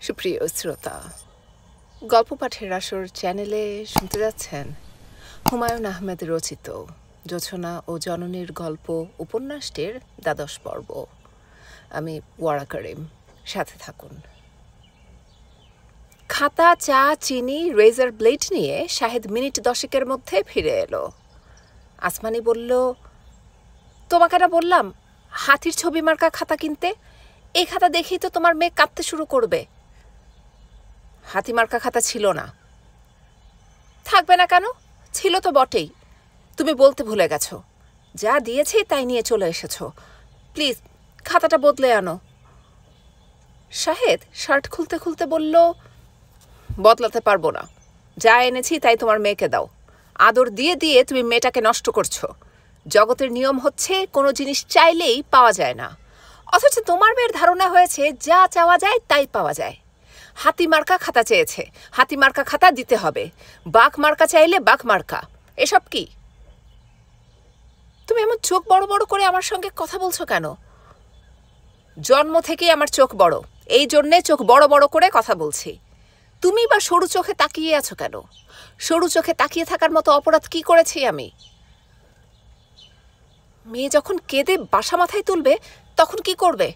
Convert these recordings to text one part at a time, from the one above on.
সুপ্রিয় শ্রোতা, গল্প পাঠের আসর চ্যানেলে শুনতে যাচ্ছেন হুমায়ুন আহমেদ রচিত জোছনা ও জননীর গল্প উপন্যাসটির ১২ পর্ব। আমি ওয়ারা করিম, সাথে থাকুন। খাতা, চা, চিনি, রেজার ব্লেড নিয়ে শাহেদ মিনিট 10 মধ্যে ফিরে এলো। আসমানি বলল, তোমাকে না বললাম হাতির ছবি মার্কা খাতা কিনতে? এই খাতা দেখেই তো তোমার মেয়ে কাঁদতে শুরু করবে। হাতি মার্কা খাতা ছিল না। থাকবে না কেন? ছিল তো বটেই। তুমি বলতে ভুলে গেছো। যা দিয়েছি তাই নিয়ে চলে এসেছো। প্লিজ খাতাটা বদলে আনো। শাহেদ শার্ট খুলতে খুলতে বলল, বদলাতে পারবো না। যা এনেছি তাই তোমার মেয়েকে দাও। আদর দিয়ে দিয়ে তুমি মেয়েটাকে নষ্ট করছো। জগতের নিয়ম হচ্ছে কোনো জিনিস চাইলেই পাওয়া যায় না, অথচ তোমার মেয়ের ধারণা হয়েছে যা চাওয়া যায় তাই পাওয়া যায়। হাতি মার্কা খাতা চেয়েছে, হাতি মার্কা খাতা দিতে হবে। বাঘ মার্কা চাইলে বাঘ মার্কা। এসব কি? তুমি এমন চোখ বড় বড় করে আমার সঙ্গে কথা বলছো কেন? জন্ম থেকেই আমার চোখ বড়, এই জন্যে চোখ বড় বড় করে কথা বলছি। তুমি বা সরু চোখে তাকিয়ে আছো কেন? সরু চোখে তাকিয়ে থাকার মতো অপরাধ কি করেছি আমি? মেয়ে যখন কেঁদে বাসা মাথায় তুলবে তখন কি করবে?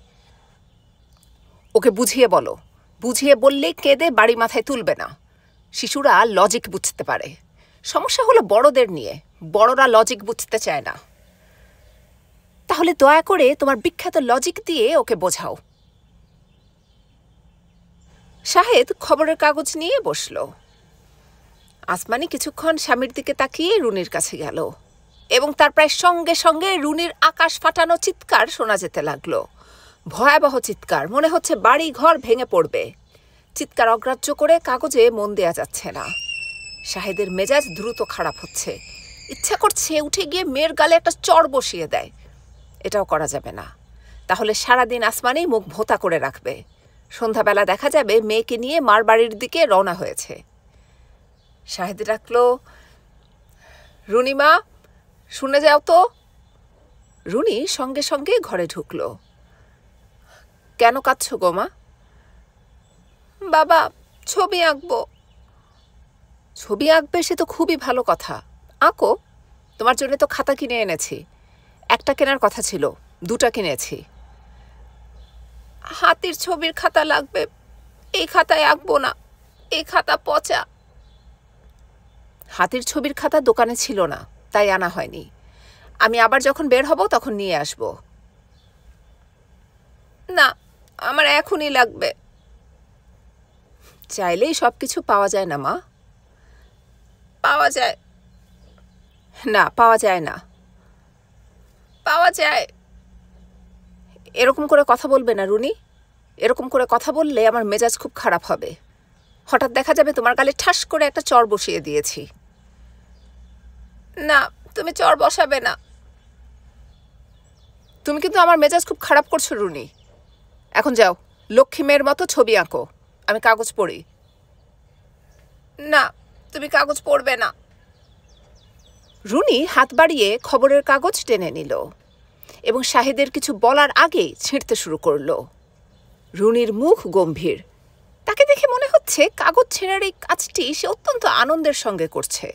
ওকে বুঝিয়ে বলো। বুঝিয়ে বললে কেঁদে বাড়ি মাথায় তুলবে না। শিশুরা লজিক বুঝতে পারে। সমস্যা হলো বড়দের নিয়ে। বড়রা লজিক বুঝতে চায় না। তাহলে দয়া করে তোমার বিখ্যাত লজিক দিয়ে ওকে বোঝাও। শাহেদ খবরের কাগজ নিয়ে বসল। আসমানি কিছুক্ষণ স্বামীর দিকে তাকিয়ে রুনির কাছে গেল এবং তার প্রায় সঙ্গে সঙ্গে রুনির আকাশ ফাটানো চিৎকার শোনা যেতে লাগলো। ভয়াবহ চিৎকার, মনে হচ্ছে বাড়ি ঘর ভেঙে পড়বে। চিৎকার অগ্রাহ্য করে কাগজে মন দেয়া যাচ্ছে না। শাহেদের মেজাজ দ্রুত খারাপ হচ্ছে। ইচ্ছা করছে উঠে গিয়ে মেয়ের গালে একটা চড় বসিয়ে দেয়। এটাও করা যাবে না। তাহলে সারাদিন আসমানি মুখ ভোঁতা করে রাখবে। সন্ধ্যাবেলা দেখা যাবে মেয়েকে নিয়ে মার বাড়ির দিকে রওনা হয়েছে। শাহেদ ডাকলো, রুনিমা, শুনে যাও তো। রুনি সঙ্গে সঙ্গে ঘরে ঢুকল। কেন কাঁদছো গো মা? বাবা, ছবি আঁকবো। ছবি আঁকবে সে তো খুবই ভালো কথা, আঁকো। তোমার জন্য তো খাতা কিনে এনেছি। একটা কেনার কথা ছিল, 2টা কিনেছি। হাতির ছবির খাতা লাগবে। এই খাতায় আঁকবো না, এই খাতা পচা। হাতির ছবির খাতা দোকানে ছিল না, তাই আনা হয়নি। আমি আবার যখন বের হব তখন নিয়ে আসব। না, আমার এখনই লাগবে। চাইলেই সব কিছু পাওয়া যায় না মা। পাওয়া যায় না। পাওয়া যায় না। পাওয়া যায়। এরকম করে কথা বলবে না রুনি। এরকম করে কথা বললে আমার মেজাজ খুব খারাপ হবে। হঠাৎ দেখা যাবে তোমার গালে ঠাস করে একটা চড় বসিয়ে দিয়েছি। না, তুমি চড় বসাবে না। তুমি কিন্তু আমার মেজাজ খুব খারাপ করছো রুনি। এখন যাও, লক্ষ্মী মেয়ের মতো ছবি আঁকো। আমি কাগজ পড়ি। না, তুমি কাগজ পড়বে না। রুনি হাত বাড়িয়ে খবরের কাগজ টেনে নিল এবং শাহেদের কিছু বলার আগেই ছিঁড়তে শুরু করলো। রুনির মুখ গম্ভীর। তাকে দেখে মনে হচ্ছে কাগজ ছেঁড়ার এই কাজটি সে অত্যন্ত আনন্দের সঙ্গে করছে।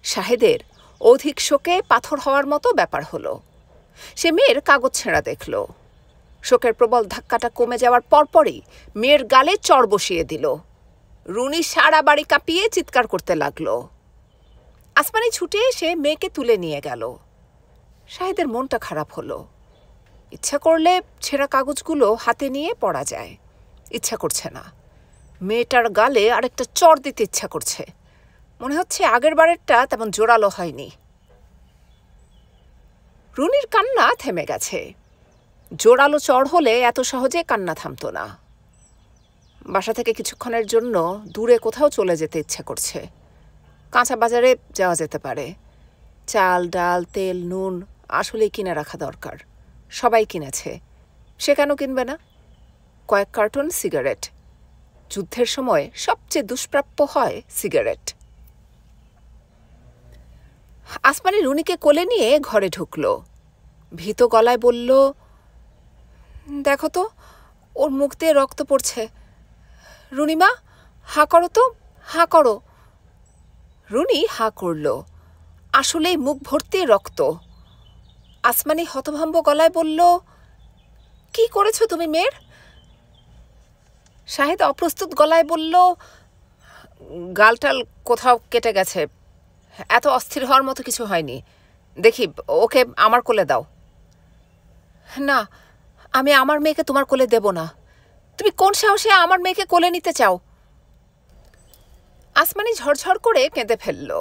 শাহেদের অধিক শোকে পাথর হওয়ার মতো ব্যাপার হলো। সে মেয়ের কাগজ ছেঁড়া দেখল। শোকের প্রবল ধাক্কাটা কমে যাওয়ার পরপরই মেয়ের গালে চড় বসিয়ে দিল। রুনি সারা বাড়ি কাঁপিয়ে চিৎকার করতে লাগলো। আসমানি ছুটে এসে মেয়েকে তুলে নিয়ে গেল। শাহেদের মনটা খারাপ হলো। ইচ্ছা করলে ছেঁড়া কাগজগুলো হাতে নিয়ে পড়া যায়, ইচ্ছা করছে না। মেয়েটার গালে আরেকটা চড় দিতে ইচ্ছা করছে। মনে হচ্ছে আগের বারেরটা তেমন জোরালো হয়নি। রুনির কান্না থেমে গেছে। জোরালো চড় হলে এত সহজে কান্না থামতো না। বাসা থেকে কিছুক্ষণের জন্য দূরে কোথাও চলে যেতে ইচ্ছা করছে। কাঁচা বাজারে যাওয়া যেতে পারে। চাল, ডাল, তেল, নুন আসলেই কিনে রাখা দরকার। সবাই কিনেছে, সে কেন কিনবে না? কয়েক কার্টন সিগারেট। যুদ্ধের সময় সবচেয়ে দুষ্প্রাপ্য হয় সিগারেট। আসমানি রুনিকে কোলে নিয়ে ঘরে ঢুকল। ভীত গলায় বলল, দেখো তো, ওর মুখ দিয়ে রক্ত পড়ছে। রুনিমা, হাঁ করো তো, হাঁ করো। রুনি হাঁ করল। আসলেই মুখ ভর্তি রক্ত। আসমানি হতভম্ব গলায় বলল, কি করেছো তুমি মেয়ের? শাহেদ অপ্রস্তুত গলায় বলল, গালটাল কোথাও কেটে গেছে। এত অস্থির হওয়ার মতো কিছু হয়নি। দেখি, ওকে আমার কোলে দাও। না, আমি আমার মেয়েকে তোমার কোলে দেব না। তুমি কোন সাহসে আমার মেয়েকে কোলে নিতে চাও? আসমানি ঝরঝর করে কেঁদে ফেলল।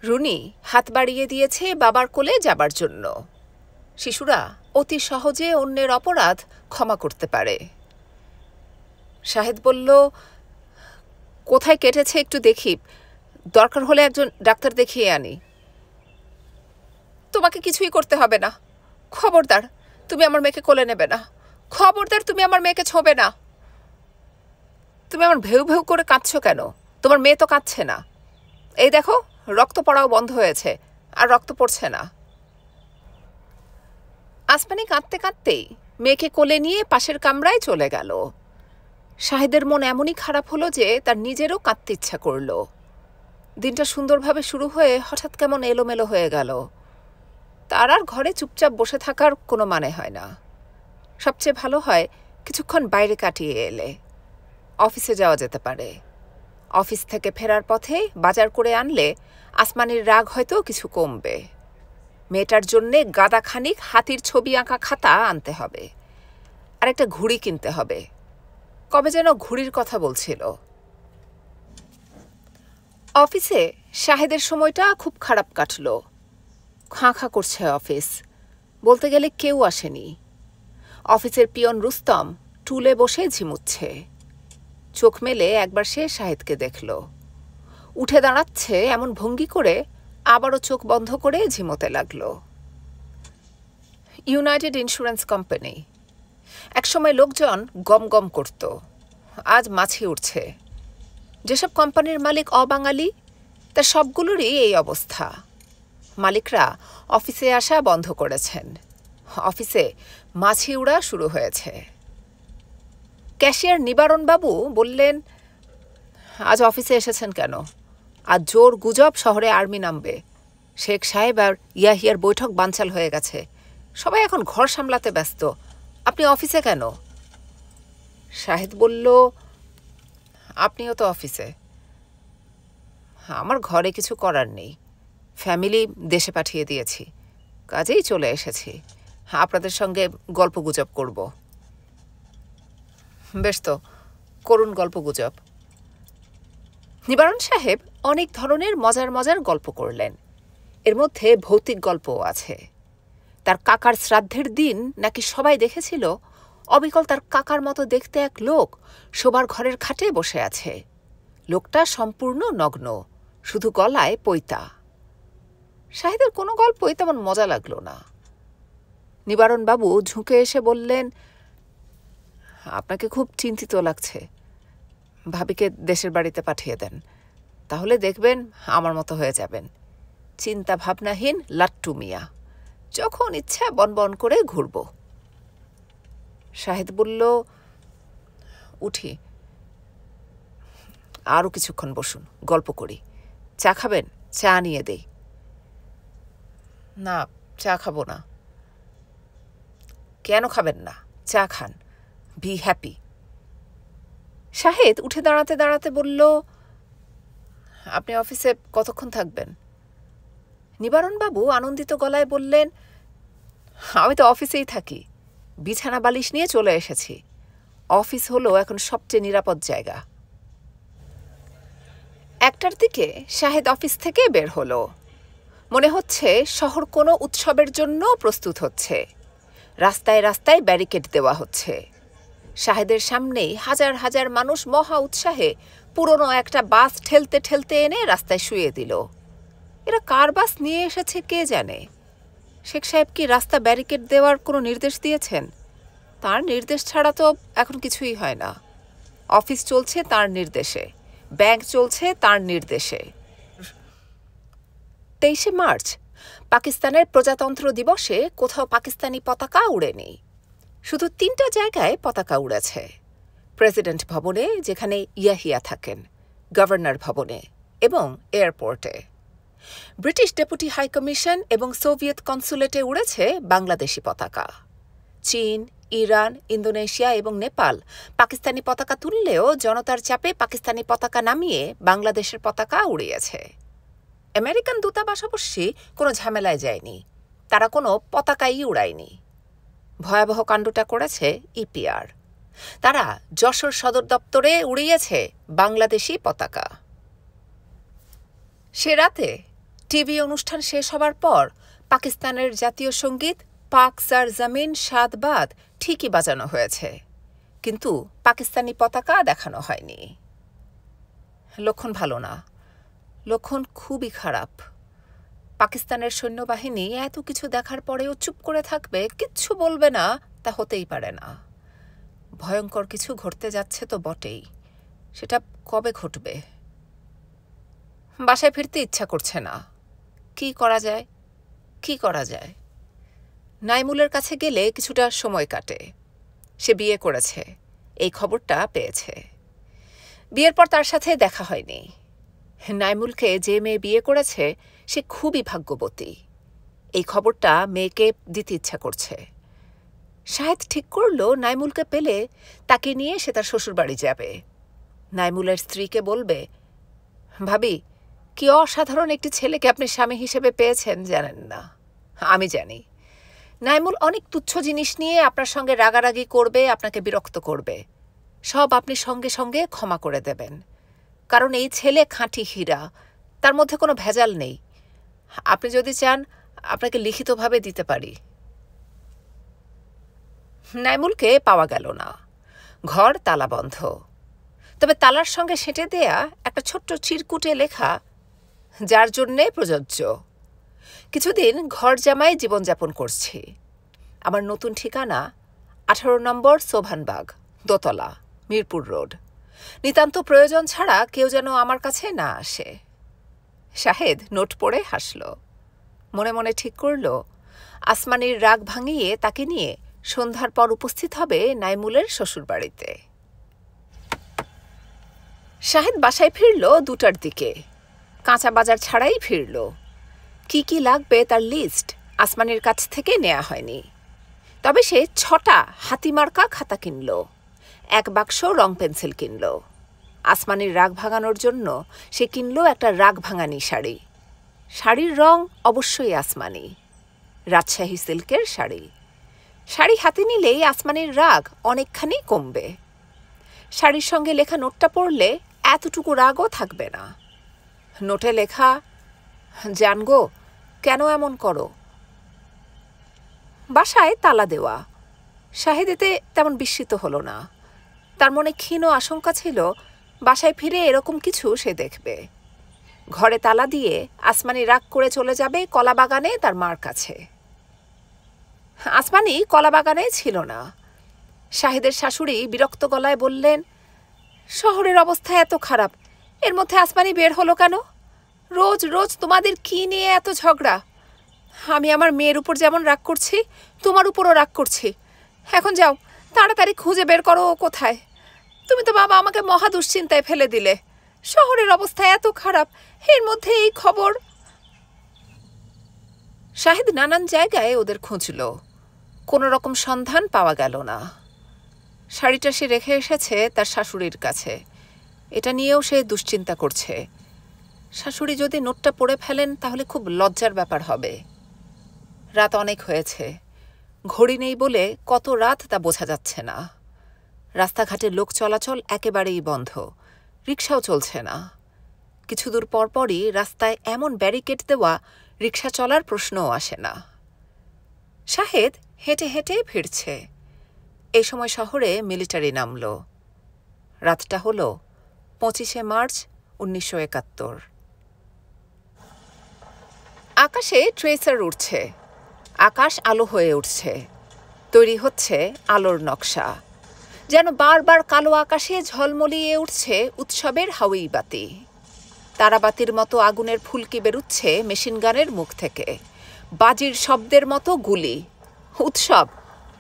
রুনি হাত বাড়িয়ে দিয়েছে বাবার কোলে যাবার জন্য। শিশুরা অতি সহজে অন্যের অপরাধ ক্ষমা করতে পারে। শাহেদ বলল, কোথায় কেটেছে একটু দেখি, দরকার হলে একজন ডাক্তার দেখিয়ে আনি। তোমাকে কিছুই করতে হবে না। খবরদার, তুমি আমার মেয়েকে কোলে নেবে না। খবরদার, তুমি আমার মেয়েকে ছোঁবে না। তুমি আমার ভেউ ভেউ করে কাঁদছো কেন? তোমার মেয়ে তো কাঁদছে না। এই দেখো, রক্ত পড়াও বন্ধ হয়েছে, আর রক্ত পড়ছে না। আসমানি কাঁদতে কাঁদতেই মেয়েকে কোলে নিয়ে পাশের কামরায় চলে গেল। শাহেদের মন এমনই খারাপ হলো যে তার নিজেরও কাঁদতে ইচ্ছা করল। দিনটা সুন্দরভাবে শুরু হয়ে হঠাৎ কেমন এলোমেলো হয়ে গেল। তার আর ঘরে চুপচাপ বসে থাকার কোনো মানে হয় না। সবচেয়ে ভালো হয় কিছুক্ষণ বাইরে কাটিয়ে এলে। অফিসে যাওয়া যেতে পারে। অফিস থেকে ফেরার পথে বাজার করে আনলে আসমানির রাগ হয়তো কিছু কমবে। মেয়েটার জন্যে গাদাখানিক হাতির ছবি আঁকা খাতা আনতে হবে, আর একটা ঘুড়ি কিনতে হবে। কবে যেন ঘুড়ির কথা বলছিল। অফিসে শাহেদের সময়টা খুব খারাপ কাটল। খাঁ খাঁ করছে অফিস। বলতে গেলে কেউ আসেনি। অফিসের পিয়ন রুস্তম টুলে বসে ঝিমুচ্ছে। চোখ মেলে একবার সে শাহেদকে দেখল। উঠে দাঁড়াচ্ছে এমন ভঙ্গি করে আবারও চোখ বন্ধ করে ঝিমোতে লাগল। United insurance company. একসময় লোকজন গম গম করত, আজ মাছি উঠছে। যেসব কোম্পানির মালিক অবাঙালি, তা সবগুলোরই এই অবস্থা। মালিকরা অফিসে আসা বন্ধ করেছেন। অফিসে মাছি উড়া শুরু হয়েছে। ক্যাশিয়ার নিবারণবাবু বললেন, আজ অফিসে এসেছেন কেন? আজ জোর গুজব শহরে আর্মি নামবে। শেখ সাহেব আর ইয়াহিয়ার বৈঠক বানচাল হয়ে গেছে। সবাই এখন ঘর সামলাতে ব্যস্ত। আপনি অফিসে কেন? শাহেদ বলল, আপনিও তো অফিসে। আমার ঘরে কিছু করার নেই। ফ্যামিলি দেশে পাঠিয়ে দিয়েছি, কাজেই চলে এসেছি। আপনাদের সঙ্গে গল্পগুজব করব। বেশ তো, করুন গল্পগুজব। নিবারণ সাহেব অনেক ধরনের মজার মজার গল্প করলেন। এর মধ্যে ভৌতিক গল্পও আছে। তার কাকার শ্রাদ্ধের দিন নাকি সবাই দেখেছিল অবিকল তার কাকার মতো দেখতে এক লোক শোবার ঘরের খাটে বসে আছে। লোকটা সম্পূর্ণ নগ্ন, শুধু গলায় পৈতা। শাহেদের কোনো গল্পই তেমন মজা লাগলো না। নিবারণবাবু ঝুঁকে এসে বললেন, আপনাকে খুব চিন্তিত লাগছে। ভাবিকে দেশের বাড়িতে পাঠিয়ে দেন, তাহলে দেখবেন আমার মতো হয়ে যাবেন। চিন্তা ভাবনাহীন লাট্টু মিয়া, যখন ইচ্ছা বনবন করে ঘুরব। শাহেদ বলল, উঠি। আরও কিছুক্ষণ বসুন, গল্প করি। চা খাবেন? চা নিয়ে দেই। না, চা খাবো না। কেন খাবেন না? চা খান, বি হ্যাপি। শাহেদ উঠে দাঁড়াতে দাঁড়াতে বলল, আপনি অফিসে কতক্ষণ থাকবেন? নিবারণবাবু আনন্দিত গলায় বললেন, আমি তো অফিসেই থাকি। বিছানা বালিশ নিয়ে চলে এসেছি। অফিস হলো এখন সবচেয়ে নিরাপদ জায়গা। 1টার দিকে শাহেদ অফিস থেকে বের হলো। মনে হচ্ছে শহর কোনো উৎসবের জন্য প্রস্তুত হচ্ছে। রাস্তায় রাস্তায় ব্যারিকেড দেওয়া হচ্ছে। শাহেদের সামনেই হাজার হাজার মানুষ মহা উৎসাহে পুরনো একটা বাস ঠেলতে ঠেলতে এনে রাস্তায় শুয়ে দিল। এরা কার বাস নিয়ে এসেছে কে জানে। শেখ সাহেব কি রাস্তা ব্যারিকেড দেওয়ার কোনো নির্দেশ দিয়েছেন? তার নির্দেশ ছাড়া তো এখন কিছুই হয় না। অফিস চলছে তার নির্দেশে, ব্যাংক চলছে তার নির্দেশে। 23শে মার্চ পাকিস্তানের প্রজাতন্ত্র দিবসে কোথাও পাকিস্তানি পতাকা উড়েনি। শুধু 3টা জায়গায় পতাকা উড়েছে। প্রেসিডেন্ট ভবনে, যেখানে ইয়াহিয়া থাকেন, গভর্নর ভবনে এবং এয়ারপোর্টে। ব্রিটিশ ডেপুটি হাইকমিশন এবং সোভিয়েত কনসুলেটে উড়েছে বাংলাদেশি পতাকা। চীন, ইরান, ইন্দোনেশিয়া এবং নেপাল পাকিস্তানি পতাকা তুললেও জনতার চাপে পাকিস্তানি পতাকা নামিয়ে বাংলাদেশের পতাকা উড়িয়েছে। আমেরিকান দূতাবাস অবশ্যই কোনো ঝামেলায় যায়নি, তারা কোনো পতাকাই উড়ায়নি। ভয়াবহ কাণ্ডটা করেছে ইপিআর। তারা যশোর সদর দপ্তরে উড়িয়েছে বাংলাদেশি পতাকা। সে রাতে টিভি অনুষ্ঠান শেষ হবার পর পাকিস্তানের জাতীয় সঙ্গীত পাক সার জমিন শাদ বাদ ঠিকই বাজানো হয়েছে, কিন্তু পাকিস্তানি পতাকা দেখানো হয়নি। লক্ষণ ভালো না, লক্ষণ খুবই খারাপ। পাকিস্তানের সৈন্যবাহিনী এত কিছু দেখার পরেও চুপ করে থাকবে, কিচ্ছু বলবে না, তা হতেই পারে না। ভয়ঙ্কর কিছু ঘটতে যাচ্ছে তো বটেই, সেটা কবে ঘটবে? বাসায় ফিরতে ইচ্ছা করছে না। কি করা যায়, কি করা যায়? নাইমুলের কাছে গেলে কিছুটা সময় কাটে। সে বিয়ে করেছে, এই খবরটা পেয়েছে। বিয়ের পর তার সাথে দেখা হয়নি। নাইমুলকে যে মেয়ে বিয়ে করেছে সে খুবই ভাগ্যবতী, এই খবরটা মেয়েকে দিতে ইচ্ছা করছে। শাহেদ ঠিক করল নাইমুলকে পেলে তাকে নিয়ে সে তার শ্বশুরবাড়ি যাবে। নাইমুলের স্ত্রীকে বলবে, ভাবি, কি অসাধারণ একটি ছেলেকে আপনি স্বামী হিসেবে পেয়েছেন জানেন না। আমি জানি নাইমুল অনেক তুচ্ছ জিনিস নিয়ে আপনার সঙ্গে রাগারাগি করবে, আপনাকে বিরক্ত করবে, সব আপনি সঙ্গে সঙ্গে ক্ষমা করে দেবেন, কারণ এই ছেলে খাঁটি হীরা, তার মধ্যে কোনো ভেজাল নেই। আপনি যদি চান আপনাকে লিখিতভাবে দিতে পারি। নাইমুলকে পাওয়া গেল না, ঘর তালাবন্ধ। তবে তালার সঙ্গে সেঁটে দেয়া একটা ছোট্ট চিরকুটে লেখা, যার জন্যে প্রযোজ্য। কিছুদিন ঘর জামাই জীবনযাপন করছি। আমার নতুন ঠিকানা 18 নম্বর সোভানবাগ, দোতলা, মিরপুর রোড। নিতান্ত প্রয়োজন ছাড়া কেউ যেন আমার কাছে না আসে। শাহেদ নোট পড়ে হাসল, মনে মনে ঠিক করল আসমানির রাগ ভাঙিয়ে তাকে নিয়ে সন্ধ্যার পর উপস্থিত হবে নাইমুলের শ্বশুরবাড়িতে। শাহেদ বাসায় ফিরল 2টার দিকে। কাঁচা বাজার ছাড়াই ফিরল। কি কি লাগবে তার লিস্ট আসমানির কাছ থেকে নেওয়া হয়নি। তবে সে 6টা হাতিমার্কা খাতা কিনল, 1 বাক্স রং পেন্সিল কিনল। আসমানির রাগ ভাঙানোর জন্য সে কিনল একটা রাগ ভাঙানি শাড়ি। শাড়ির রং অবশ্যই আসমানি, রাজশাহী সিল্কের শাড়ি। শাড়ি হাতে নিলেই আসমানির রাগ অনেকখানি কমবে। শাড়ির সঙ্গে লেখা নোটটা পড়লে এতটুকু রাগও থাকবে না। নোটে লেখা, জানগো, কেন এমন করো? বাসায় তালা দেওয়া। শাহেদ এতে তেমন বিস্মিত হল না। তার মনে ক্ষীণ আশঙ্কা ছিল বাসায় ফিরে এরকম কিছু সে দেখবে। ঘরে তালা দিয়ে আসমানি রাগ করে চলে যাবে কলাবাগানে তার মার কাছে। আসমানি কলাবাগানে ছিল না। শাহেদের শাশুড়ি বিরক্ত গলায় বললেন, শহরের অবস্থা এত খারাপ, এর মধ্যে আসমানি বের হলো কেন? রোজ রোজ তোমাদের কি নিয়ে এত ঝগড়া? আমি আমার মেয়ের উপর যেমন রাগ করছি, তোমার উপরও রাগ করছি। এখন যাও, তাড়াতাড়ি খুঁজে বের করো ও কোথায়। তুমি তো বাবা আমাকে মহা দুশ্চিন্তায় ফেলে দিলে। শহরের অবস্থা এত খারাপ, এর মধ্যে এই খবর। শাহেদ নানান জায়গায় ওদের খুঁজল, কোনো রকম সন্ধান পাওয়া গেল না। শাড়িটা সে রেখে এসেছে তার শাশুড়ির কাছে, এটা নিয়েও সে দুশ্চিন্তা করছে। শাশুড়ি যদি নোটটা পড়ে ফেলেন তাহলে খুব লজ্জার ব্যাপার হবে। রাত অনেক হয়েছে, ঘড়ি নেই বলে কত রাত তা বোঝা যাচ্ছে না। রাস্তাঘাটে লোক চলাচল একেবারেই বন্ধ, রিকশাও চলছে না। কিছু দূর পরপরই রাস্তায় এমন ব্যারিকেড দেওয়া, রিকশা চলার প্রশ্নও আসে না। শাহেদ হেঁটে হেঁটে ফিরছে। এই সময় শহরে মিলিটারি নামল। রাতটা হল 25শে মার্চ 1971। আকাশে ট্রেসার উঠছে, আকাশ আলো হয়ে উঠছে, তৈরি হচ্ছে আলোর নকশা। যেন বারবার কালো আকাশে ঝলমলিয়ে উঠছে উৎসবের হাউই বাতি। তারাবাতির মতো আগুনের ফুলকি বেরুচ্ছে মেশিনগানের মুখ থেকে, বাজির শব্দের মতো গুলি। উৎসব,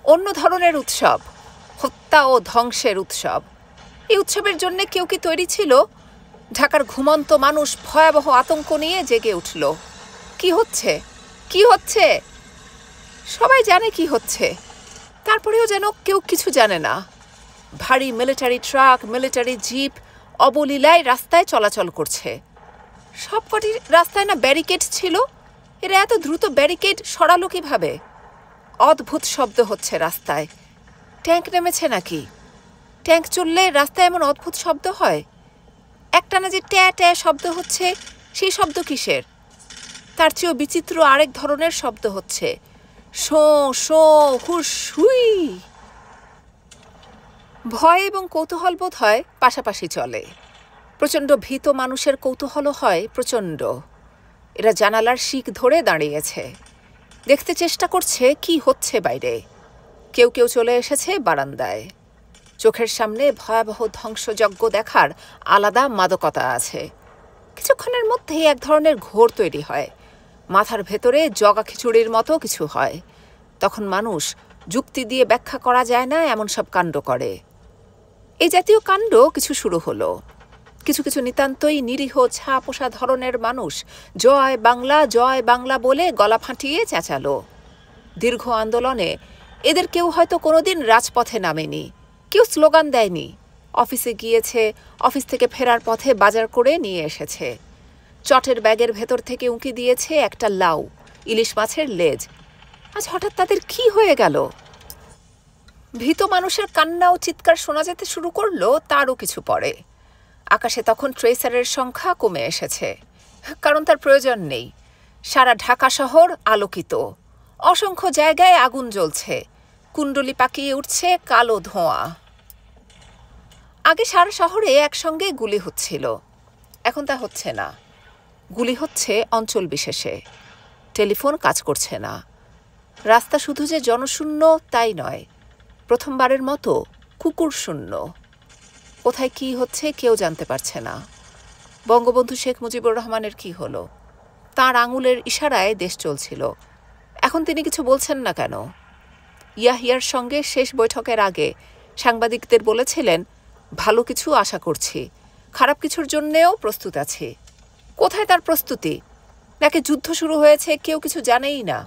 অন্য ধরনের উৎসব, হত্যা ও ধ্বংসের উৎসব। এই উৎসবের জন্য কেউ কি তৈরি ছিল? ঢাকার ঘুমন্ত মানুষ ভয়াবহ আতঙ্ক নিয়ে জেগে উঠল। কি হচ্ছে? কি হচ্ছে? সবাই জানে কি হচ্ছে, তারপরেও যেন কেউ কিছু জানে না। ভারী মিলিটারি ট্রাক, মিলিটারি জিপ অবলীলায় রাস্তায় চলাচল করছে। সবকটি রাস্তায় না ব্যারিকেড ছিল? এরা এত দ্রুত ব্যারিকেড সরালো কিভাবে? অদ্ভুত শব্দ হচ্ছে রাস্তায়। ট্যাঙ্ক নেমেছে নাকি? ট্যাঙ্ক চললে রাস্তায় এমন অদ্ভুত শব্দ হয়? একটানা যে ট্যা ট্যা শব্দ হচ্ছে, সেই শব্দ কিসের? তার চেয়েও বিচিত্র আরেক ধরনের শব্দ হচ্ছে, শো শো হুস হুই। ভয় এবং কৌতূহল বোধ হয় পাশাপাশি চলে। প্রচণ্ড ভীত মানুষের কৌতূহলও হয় প্রচণ্ড। এরা জানালার শিক ধরে দাঁড়িয়েছে, দেখতে চেষ্টা করছে কি হচ্ছে বাইরে। কেউ কেউ চলে এসেছে বারান্দায়। চোখের সামনে ভয়াবহ ধ্বংসযজ্ঞ দেখার আলাদা মাদকতা আছে। কিছুক্ষণের মধ্যেই এক ধরনের ঘোর তৈরি হয়, মাথার ভেতরে জগা খিচুড়ির মতো কিছু হয়। তখন মানুষ যুক্তি দিয়ে ব্যাখ্যা করা যায় না এমন সব কাণ্ড করে। এই জাতীয় কাণ্ড কিছু শুরু হলো। কিছু কিছু নিতান্তই নিরীহ ছাপোষা ধরনের মানুষ জয় বাংলা বলে গলা ফাটিয়ে চেঁচালো। দীর্ঘ আন্দোলনে এদের কেউ হয়তো কোনোদিন রাজপথে নামেনি, কেউ স্লোগান দেয়নি। অফিসে গিয়েছে, অফিস থেকে ফেরার পথে বাজার করে নিয়ে এসেছে। চটের ব্যাগের ভেতর থেকে উঁকি দিয়েছে একটা লাউ, ইলিশ মাছের লেজ। আজ হঠাৎ তাদের কি হয়ে গেল? ভীত মানুষের কান্না ও চিৎকার শোনা যেতে শুরু করলো তারও কিছু পরে। আকাশে তখন ট্রেসারের সংখ্যা কমে এসেছে, কারণ তার প্রয়োজন নেই। সারা ঢাকা শহর আলোকিত, অসংখ্য জায়গায় আগুন জ্বলছে, কুণ্ডলি পাকিয়ে উঠছে কালো ধোঁয়া। আগে সারা শহরে একসঙ্গে গুলি হচ্ছিল, এখন তা হচ্ছে না। গুলি হচ্ছে অঞ্চল বিশেষে। টেলিফোন কাজ করছে না। রাস্তা শুধু যে জনশূন্য তাই নয়, প্রথমবারের মতো কুকুর শূন্য। কোথায় কি হচ্ছে কেউ জানতে পারছে না। বঙ্গবন্ধু শেখ মুজিবুর রহমানের কি হলো? তাঁর আঙুলের ইশারায় দেশ চলছিল, এখন তিনি কিছু বলছেন না কেন? ইয়াহিয়ার সঙ্গে শেষ বৈঠকের আগে সাংবাদিকদের বলেছিলেন, ভালো কিছু আশা করছি, খারাপ কিছুর জন্যেও প্রস্তুত আছি। কোথায় তার প্রস্তুতি? নাকি যুদ্ধ শুরু হয়েছে কেউ কিছু জানেই না?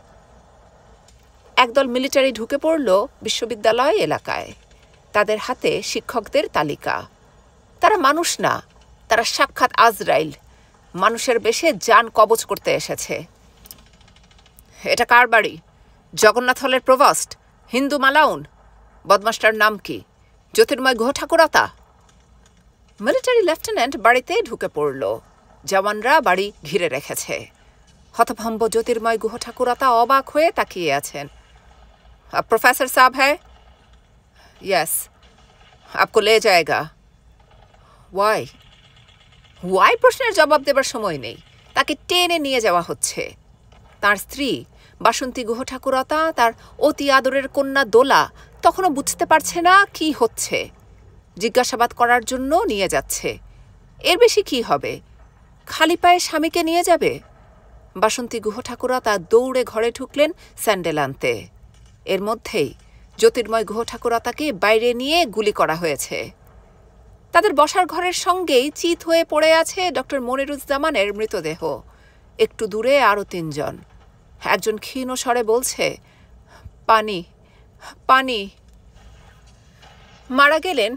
একদল মিলিটারি ঢুকে পড়ল বিশ্ববিদ্যালয় এলাকায়। তাদের হাতে শিক্ষকদের তালিকা। তারা মানুষ না, তারা সাক্ষাৎ আজরাইল, মানুষের বেশে জান কবচ করতে এসেছে। এটা কার বাড়ি? জগন্নাথ হলের প্রভোস্ট, হিন্দু মালাউন। বদমাস্টার নাম কি? জ্যোতির্ময় গুহ ঠাকুরতা। মিলিটারি লেফটেন্যান্ট বাড়িতে ঢুকে পড়ল। জওয়ানরা বাড়ি ঘিরে রেখেছে। হতভম্ব জ্যোতির্ময় গুহ ঠাকুরতা অবাক হয়ে তাকিয়ে আছেন। प्रोफेसर साहब है? यस, आपको ले जाएगा। ওয়াই প্রশ্নের জবাব দেবার সময় নেই, তাকে টেনে নিয়ে যাওয়া হচ্ছে। তার স্ত্রী বাসন্তী গুহ ঠাকুরতা, তার অতি আদরের কন্যা দোলা তখনও বুঝতে পারছে না কি হচ্ছে। জিজ্ঞাসাবাদ করার জন্য নিয়ে যাচ্ছে। এর বেশি কি হবে? খালি পায়ে স্বামীকে নিয়ে যাবে? বাসন্তী গুহ ঠাকুরতা দৌড়ে ঘরে ঢুকলেন স্যান্ডেল আনতে। এর মধ্যেই জ্যোতির্ময় গুহ ঠাকুরতাকে বাইরে নিয়ে গুলি করা হয়েছে। তাদের বসার ঘরের সঙ্গেই চিত হয়ে পড়ে আছে ডক্টর মনিরুজ্জামানের মৃতদেহ। একটু দূরে আরও 3 জন। একজন ক্ষীণ স্বরে বলছে, পানি পানি। মারা গেলেন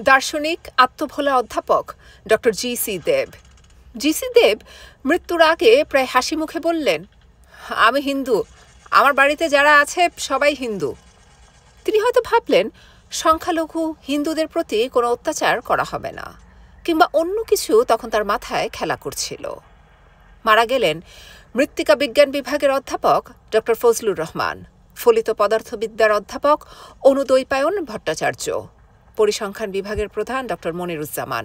দার্শনিক আত্মভোলা অধ্যাপক ডক্টর জি.সি. দেব। জি.সি. দেব মৃত্যুর আগে প্রায় হাসি মুখে বললেন, আমি হিন্দু, আমার বাড়িতে যারা আছে সবাই হিন্দু। তিনি হয়তো ভাবলেন সংখ্যালঘু হিন্দুদের প্রতি কোনো অত্যাচার করা হবে না, কিংবা অন্য কিছু তখন তার মাথায় খেলা করছিল। মারা গেলেন মৃত্তিকা বিজ্ঞান বিভাগের অধ্যাপক ডক্টর ফজলুর রহমান, ফলিত পদার্থবিদ্যার অধ্যাপক অনুদ্বৈপায়ন ভট্টাচার্য, পরিসংখ্যান বিভাগের প্রধান ডক্টর মনিরুজ্জামান,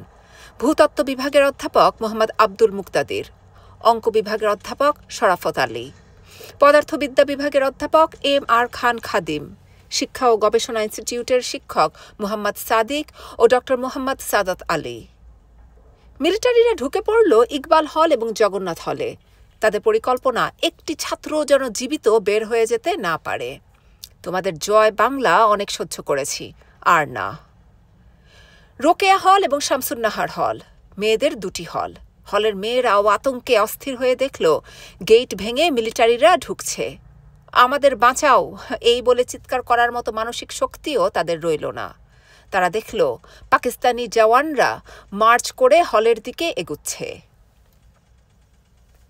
ভূতত্ত্ব বিভাগের অধ্যাপক মোহাম্মদ আব্দুল মুক্তাদির, অঙ্ক বিভাগের অধ্যাপক শরাফত আলী, পদার্থবিদ্যা বিভাগের অধ্যাপক এম.আর. খান খাদিম, শিক্ষা ও গবেষণা ইনস্টিটিউটের শিক্ষক মোহাম্মদ সাদিক ও ডক্টর মোহাম্মদ সাদাত আলী। মিলিটারিরা ঢুকে পড়ল ইকবাল হল এবং জগন্নাথ হলে। তাদের পরিকল্পনা, একটি ছাত্র যেন জীবিত বের হয়ে যেতে না পারে। তোমাদের জয় বাংলা অনেক সহ্য করেছি, আর না। রোকেয়া হল এবং শামসুন্নাহার হল, মেয়েদের দুটি হল। হলের মেয়েরাও আতঙ্কে অস্থির হয়ে দেখল গেট ভেঙে মিলিটারিরা ঢুকছে। আমাদের বাঁচাও এই বলে চিৎকার করার মতো মানসিক শক্তিও তাদের রইল না। তারা দেখল পাকিস্তানি জওয়ানরা মার্চ করে হলের দিকে এগুচ্ছে।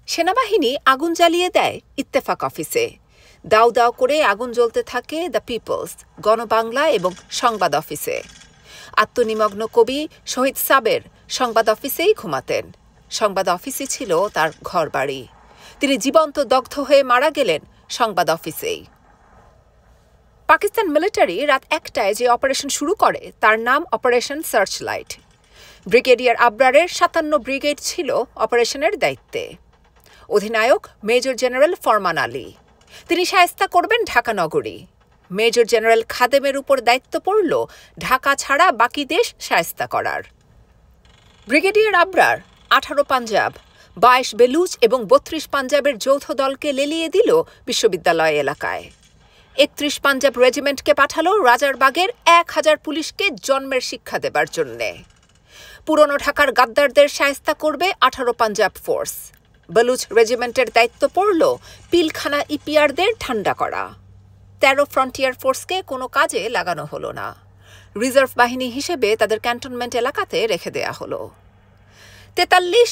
সেনাবাহিনী আগুন জ্বালিয়ে দেয় ইত্তেফাক অফিসে। দাউ দাউ করে আগুন জ্বলতে থাকে দ্য পিপলস, গণবাংলা এবং সংবাদ অফিসে। আত্মনিমগ্ন কবি শহীদ সাবের সংবাদ অফিসেই ঘুমাতেন। সংবাদ অফিসই ছিল তার ঘরবাড়ি। তিনি জীবন্ত দগ্ধ হয়ে মারা গেলেন সংবাদ অফিসেই। পাকিস্তান মিলিটারি রাত 1টায় যে অপারেশন শুরু করে তার নাম অপারেশন সার্চলাইট। ব্রিগেডিয়ার আবরারের 57 ব্রিগেড ছিল অপারেশনের দায়িত্বে। অধিনায়ক মেজর জেনারেল ফরমান আলী। তিনি শায়েস্তা করবেন ঢাকা নগরী। মেজর জেনারেল খাদেমের উপর দায়িত্ব পড়ল ঢাকা ছাড়া বাকি দেশ শায়েস্তা করার। ব্রিগেডিয়ার আবরার 18 পাঞ্জাব, 22 বেলুচ এবং 32 পাঞ্জাবের যৌথ দলকে লেলিয়ে দিল বিশ্ববিদ্যালয় এলাকায়। 31 পাঞ্জাব রেজিমেন্টকে পাঠালো রাজারবাগের 1000 পুলিশকে জন্মের শিক্ষা দেবার জন্যে। পুরনো ঢাকার গাদ্দারদের শায়েস্তা করবে 18 পাঞ্জাব ফোর্স। বেলুচ রেজিমেন্টের দায়িত্ব পড়ল পিলখানা ইপিআরদের ঠান্ডা করা। 13 ফ্রন্টিয়ার ফোর্সকে কোনো কাজে লাগানো হলো না। রিজার্ভ বাহিনী হিসেবে তাদের ক্যান্টনমেন্ট এলাকাতে রেখে দেয়া হলো। 43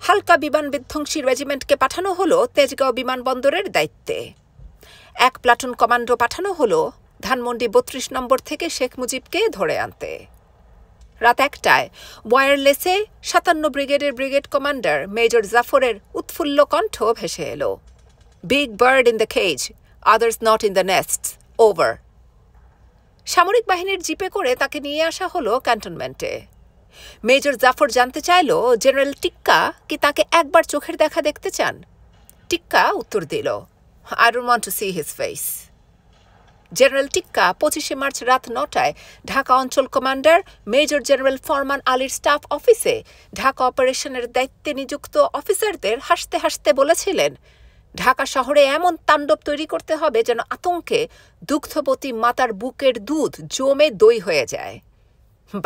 হালকা বিমান বিধ্বংসী রেজিমেন্টকে পাঠানো হলো তেজগাঁও বিমানবন্দরের দায়িত্বে। 1 প্লাটুন কমান্ডো পাঠানো হলো ধানমন্ডি 32 নম্বর থেকে শেখ মুজিবকে ধরে আনতে। রাত 1টায় ওয়্যারলেসে 57 ব্রিগেডের ব্রিগেড কমান্ডার মেজর জাফরের উৎফুল্ল কণ্ঠ ভেসে এলো, big bird in the cage, others not in the নেস্টস, over. সামরিক বাহিনীর জিপে করে তাকে নিয়ে আসা হলো ক্যান্টনমেন্টে। মেজর জাফর জানতে চাইল জেনারেল টিক্কা কি তাকে একবার চোখের দেখা দেখতে চান। টিক্কা উত্তর দিল, I don't want to see his face. General tikka 25 March রাত 9টায় ঢাকা অঞ্চল কমান্ডার মেজর জেনারেল ফরমান আলীর স্টাফ অফিসে ঢাকা অপারেশনের দায়িত্বে নিযুক্ত অফিসারদের হাসতে হাসতে বলেছিলেন, ঢাকা শহরে এমন তাণ্ডব তৈরি করতে হবে যেন আতঙ্কে দুগ্ধবতী মাতার বুকের দুধ জমে দই হয়ে যায়।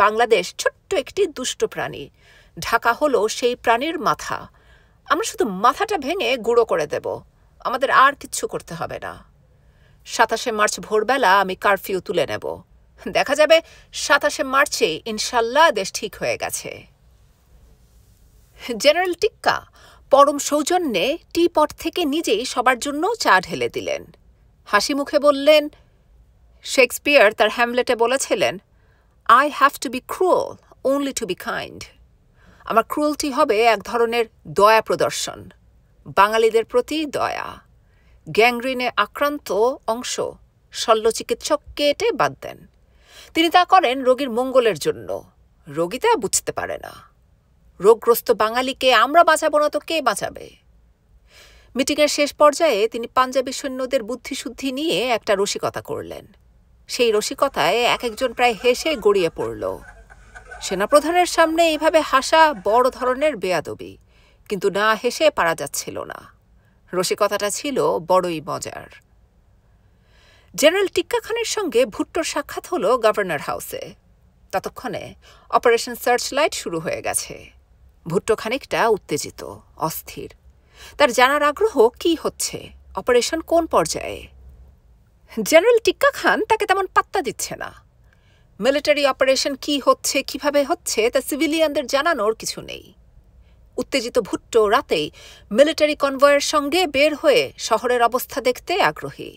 বাংলাদেশ ছোট্ট একটি দুষ্ট প্রাণী, ঢাকা হলো সেই প্রাণীর মাথা। আমরা শুধু মাথাটা ভেঙে গুঁড়ো করে দেব, আমাদের আর কিচ্ছু করতে হবে না। 27শে মার্চ ভোরবেলা আমি কারফিউ তুলে নেব, দেখা যাবে 27শে মার্চে ইনশাল্লাহ দেশ ঠিক হয়ে গেছে। জেনারেল টিক্কা পরম সৌজন্যে টি পট থেকে নিজেই সবার জন্য চা ঢেলে দিলেন। হাসি মুখে বললেন, শেক্সপিয়ার তার হ্যামলেটে বলেছিলেন, I have to be cruel only to be kind. আমার ক্রুয়েলটি হবে এক ধরনের দয়া প্রদর্শন, বাঙালিদের প্রতি দয়া। গ্যাংগ্রিনে আক্রান্ত অংশ শল্য চিকিৎসককে এটে বাদ দেন। তিনি তা করেন রোগীর মঙ্গলের জন্য, রোগী তা বুঝতে পারে না। রোগগ্রস্ত বাঙালিকে আমরা বাঁচাবো না তো কে বাঁচাবে? মিটিংয়ের শেষ পর্যায়ে তিনি পাঞ্জাবি সৈন্যদের বুদ্ধিশুদ্ধি নিয়ে একটা রসিকতা করলেন। সেই রসিকতায় এক একজন প্রায় হেসে গড়িয়ে পড়ল। সেনাপ্রধানের সামনে এইভাবে হাসা বড় ধরনের বেয়াদবি, কিন্তু না হেসে পারা যাচ্ছিল না। রসিকতাটা ছিল বড়ই মজার। জেনারেল টিক্কা খানের সঙ্গে ভুট্টোর সাক্ষাৎ হলো গভর্নর হাউসে। ততক্ষণে অপারেশন সার্চলাইট শুরু হয়ে গেছে। ভুট্টো খানিকটা উত্তেজিত, অস্থির। তার জানার আগ্রহ কি হচ্ছে, অপারেশন কোন পর্যায়ে। জেনারেল টিক্কা খান তাকে তেমন পাত্তা দিচ্ছে না। মিলিটারি অপারেশন কি হচ্ছে, কিভাবে হচ্ছে তা সিভিলিয়ানদের জানানোর কিছু নেই। উত্তেজিত ভুট্টো রাতেই মিলিটারি কনভয়ের সঙ্গে বের হয়ে শহরের অবস্থা দেখতে আগ্রহী।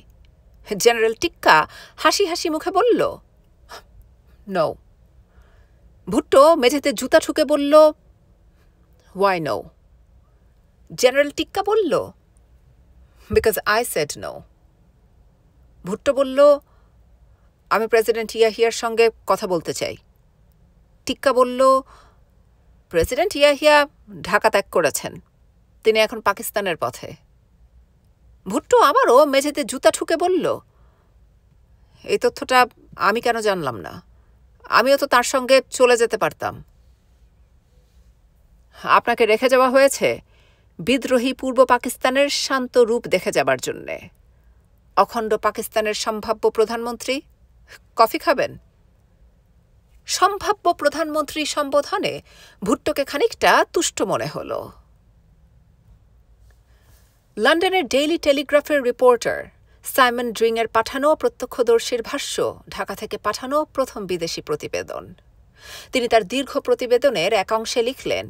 জেনারেল টিক্কা হাসি হাসি মুখে বলল, নো। ভুট্টো মেঝেতে জুতা ঠুকে বলল, ওয়াই নো? জেনারেল টিক্কা বলল, because I said no. Bhutto বলল, আমি প্রেসিডেন্ট ইয়াহিয়ার সঙ্গে কথা বলতে চাই। টিক্কা বলল, প্রেসিডেন্ট ইয়াহিয়া ঢাকা ত্যাগ করেছেন, তিনি এখন পাকিস্তানের পথে। ভুট্টো আবারও মেঝেতে জুতা ঠুকে বলল, এই তথ্যটা আমি কেন জানলাম না? আমিও তো তার সঙ্গে চলে যেতে পারতাম। আপনাকে রেখে যাওয়া হয়েছে বিদ্রোহী পূর্ব পাকিস্তানের শান্ত রূপ দেখে যাবার জন্যে। অখণ্ড পাকিস্তানের সম্ভাব্য প্রধানমন্ত্রী, কফি খাবেন? সম্ভাব্য প্রধানমন্ত্রী সম্বোধনে ভুট্টোকে খানিকটা তুষ্ট মনে হল। লন্ডনের ডেইলি টেলিগ্রাফের রিপোর্টার সাইমন ড্রিংয়ের পাঠানো প্রত্যক্ষদর্শীর ভাষ্য ঢাকা থেকে পাঠানো প্রথম বিদেশি প্রতিবেদন। তিনি তার দীর্ঘ প্রতিবেদনের এক অংশে লিখলেন,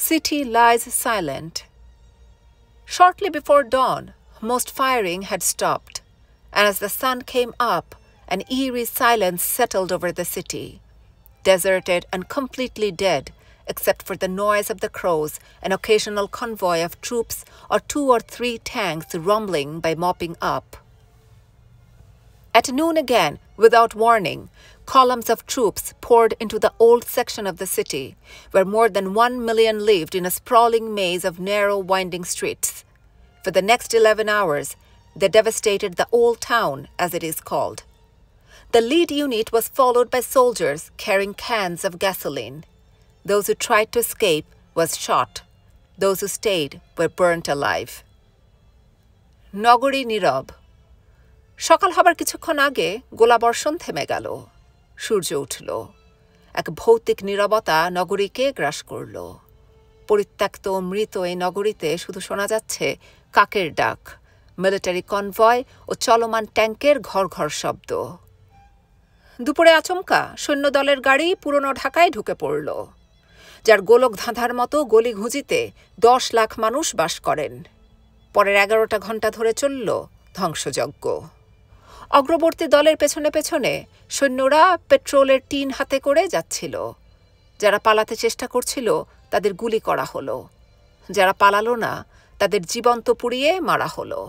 City lies silent. Shortly before dawn, most firing had stopped, and as the sun came up, an eerie silence settled over the city, deserted and completely dead, except for the noise of the crows, an occasional convoy of troops, or 2 or 3 tanks rumbling by mopping up. At noon again, without warning, columns of troops poured into the old section of the city, where more than 1 million lived in a sprawling maze of narrow, winding streets. For the next 11 hours, they devastated the old town, as it is called. The lead unit was followed by soldiers carrying cans of gasoline. Those who tried to escape was shot. Those who stayed were burnt alive. নগরী নীরব। সকাল হবার কিছুক্ষণ আগে গোলাবর্ষণ থেমে গেল। সূর্য উঠল। এক ভৌতিক নীরবতা নগরীকে গ্রাস করল। পরিত্যক্ত মৃত এই নগরীতে শুধু শোনা যাচ্ছে কাকের ডাক, মিলিটারি কনভয় ও চলমান ট্যাঙ্কের ঘর ঘর শব্দ। দুপুরে আচমকা সৈন্যদলের গাড়ি পুরনো ঢাকায় ঢুকে পড়ল, যার গোলক ধাঁধার মতো গলিঘুঁজিতে 10 লাখ মানুষ বাস করেন। পরের 11টা ঘণ্টা ধরে চলল ধ্বংসযজ্ঞ। অগ্রবর্তী দলের পেছনে পেছনে সৈন্যরা পেট্রোলের টিন হাতে করে যাচ্ছিল। যারা পালাতে চেষ্টা করছিল তাদের গুলি করা হলো, যারা পালালো না তাদের জীবন্ত পুড়িয়ে মারা হলো।